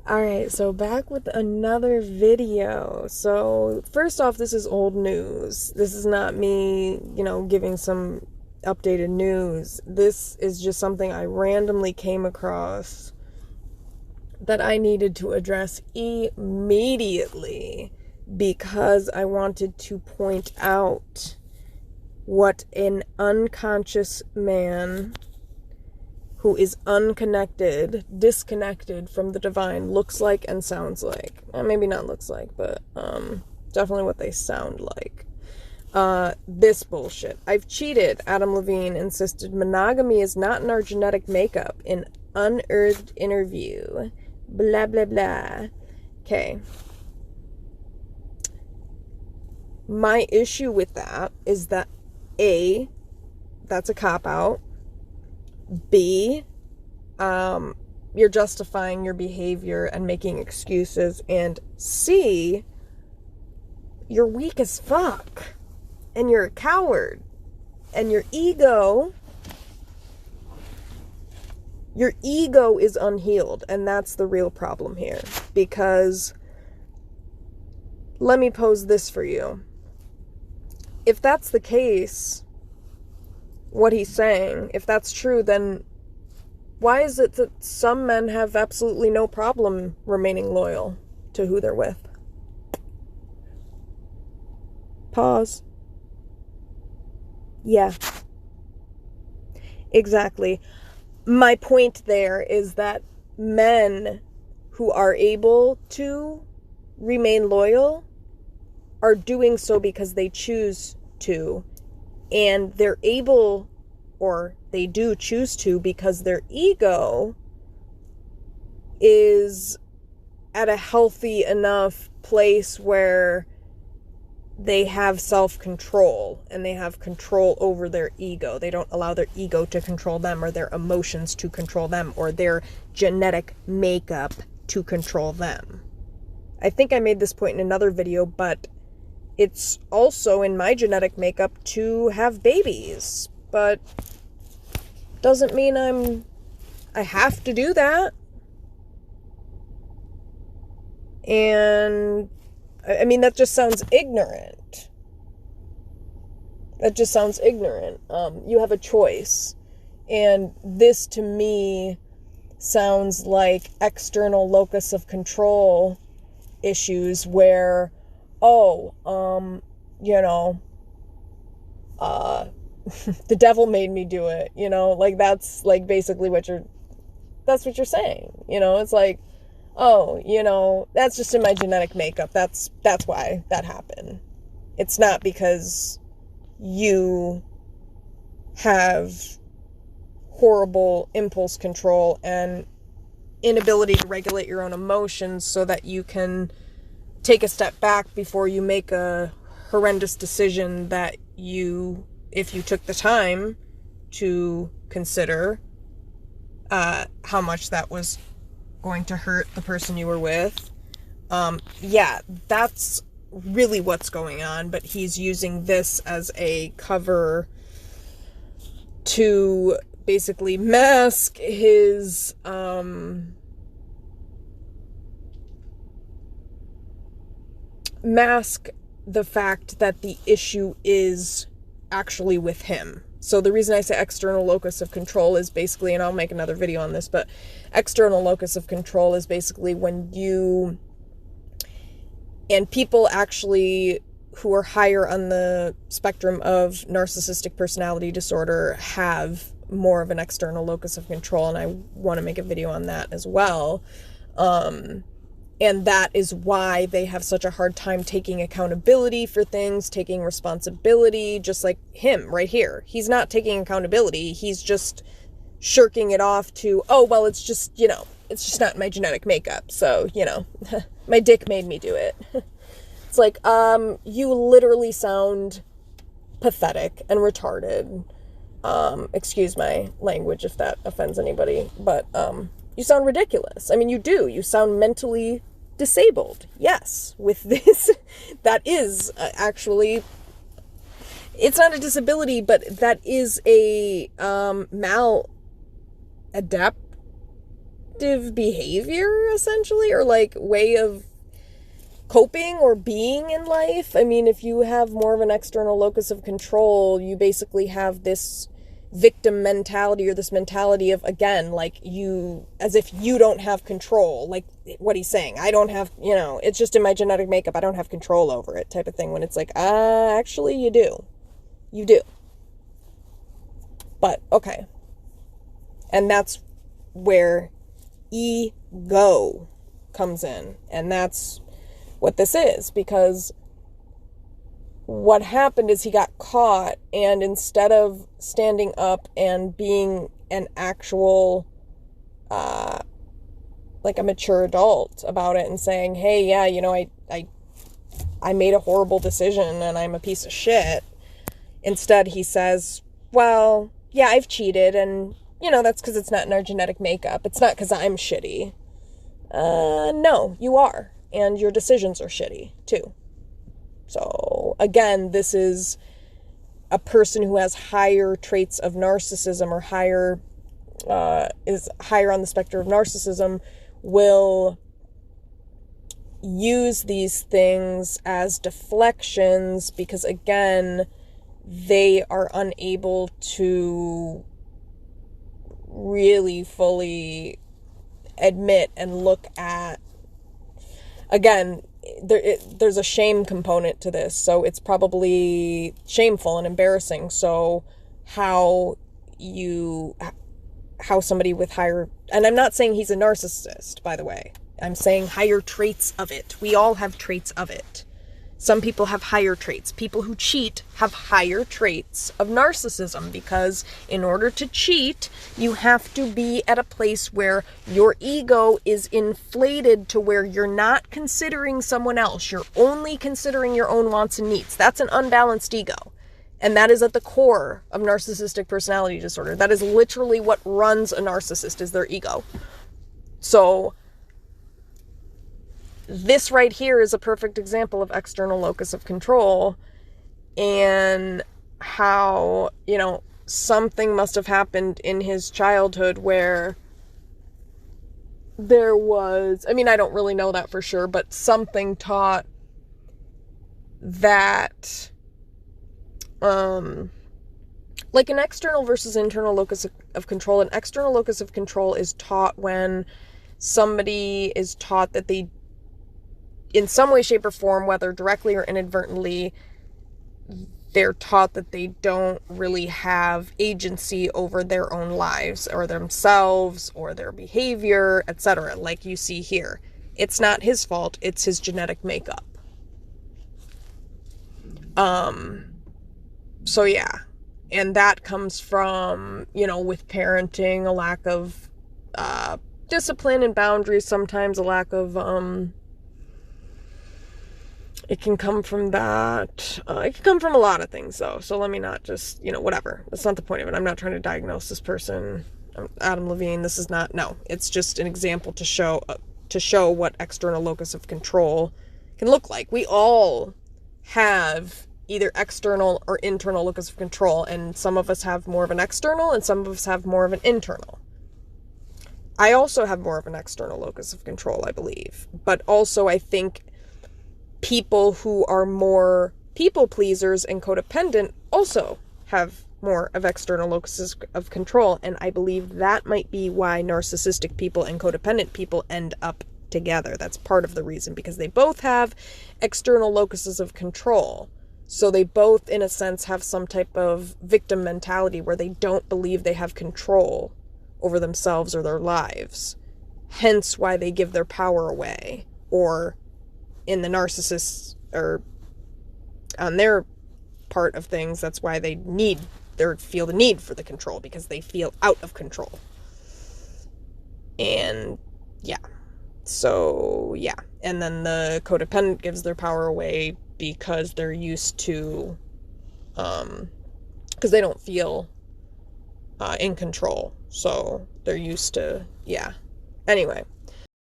Alright, so back with another video. So, first off, this is old news. This is not me, giving some updated news. This is just something I randomly came across that I needed to address immediately because I wanted to point out what an unconscious man who is disconnected from the divine looks like and sounds like. Maybe not looks like, but definitely what they sound like. This bullshit. I've cheated. Adam Levine insisted monogamy is not in our genetic makeup in unearthed interview. Blah, blah, blah. Okay. My issue with that is that A, that's a cop-out. B, you're justifying your behavior and making excuses. And C, you're weak as fuck. And you're a coward. And your ego is unhealed. And that's the real problem here. Because, let me pose this for you. If that's the case, what he's saying, if that's true, then why is it that some men have absolutely no problem remaining loyal to who they're with? Pause. Yeah. Exactly. My point there is that men who are able to remain loyal are doing so because they choose to, and they're able, or they do choose to, because their ego is at a healthy enough place where they have self-control and they have control over their ego. They don't allow their ego to control them, or their emotions to control them, or their genetic makeup to control them. I think I made this point in another video, but it's also in my genetic makeup to have babies, but doesn't mean I have to do that. And I mean, that just sounds ignorant. You have a choice. And this to me sounds like external locus of control issues where, the devil made me do it, like that's like basically what you're saying, it's like, that's just in my genetic makeup. That's why that happened. It's not because you have horrible impulse control and inability to regulate your own emotions so that you can take a step back before you make a horrendous decision that if you took the time to consider how much that was going to hurt the person you were with. Yeah, that's really what's going on, but he's using this as a cover to basically mask his mask the fact that the issue is actually with him. So the reason I say external locus of control is basically, and I'll make another video on this, but external locus of control is basically when you, and people actually who are higher on the spectrum of narcissistic personality disorder have more of an external locus of control, and I want to make a video on that as well. And that is why they have such a hard time taking accountability for things, taking responsibility, just like him right here. He's not taking accountability. He's just shirking it off to, it's just, it's just not my genetic makeup. So, my dick made me do it. It's like, you literally sound pathetic and retarded. Excuse my language if that offends anybody, but, you sound ridiculous. I mean, you do. You sound mentally disabled. Yes, with this, that is actually, it's not a disability, but that is a adaptive behavior, essentially, or like way of coping or being in life. I mean, if you have more of an external locus of control, you basically have this victim mentality, or this mentality of, again, like, you, as if you don't have control, like what he's saying, I don't have, it's just in my genetic makeup, I don't have control over it, type of thing, when it's like, actually you do. But okay. And that's where ego comes in, and that's what this is, because what happened is he got caught, and instead of standing up and being an actual like a mature adult about it and saying, hey, yeah, I made a horrible decision and I'm a piece of shit, instead he says, well, yeah, I've cheated, and that's because it's not in our genetic makeup, it's not because I'm shitty. No, you are. And your decisions are shitty, too. So, again, this is a person who has higher traits of narcissism, or is higher on the spectrum of narcissism, will use these things as deflections because, again, they are unable to really fully admit and look at, again, there's a shame component to this, so it's probably shameful and embarrassing. So how somebody with higher, and I'm not saying he's a narcissist, by the way, I'm saying higher traits of it. We all have traits of it. Some people have higher traits. People who cheat have higher traits of narcissism, because in order to cheat, you have to be at a place where your ego is inflated to where you're not considering someone else. You're only considering your own wants and needs. That's an unbalanced ego. And that is at the core of narcissistic personality disorder. That is literally what runs a narcissist, is their ego. So this right here is a perfect example of external locus of control, and how, something must have happened in his childhood where there was, I don't really know that for sure, but something taught that, like an external versus internal locus of control. An external locus of control is taught when somebody is taught that they, in some way, shape, or form, whether directly or inadvertently, they're taught that they don't really have agency over their own lives, or themselves, or their behavior, etc. Like you see here. It's not his fault, it's his genetic makeup. So yeah. And that comes from, with parenting, a lack of discipline and boundaries, sometimes a lack of it can come from that. It can come from a lot of things, though. So let me not just, whatever. That's not the point of it. I'm not trying to diagnose this person. Adam Levine. This is not, no. It's just an example to show what external locus of control can look like. We all have either external or internal locus of control, and some of us have more of an external, and some of us have more of an internal. I also have more of an external locus of control, I believe. But also, I think people who are more people pleasers and codependent also have more of external locuses of control, and I believe that might be why narcissistic people and codependent people end up together. That's part of the reason, because they both have external locuses of control. So they both, in a sense, have some type of victim mentality where they don't believe they have control over themselves or their lives. Hence why they give their power away, or in the narcissists, or on their part of things, that's why they feel the need for the control, because they feel out of control. And yeah. So yeah. And then the codependent gives their power away because they're used to, because they don't feel in control. So they're used to, yeah. Anyway.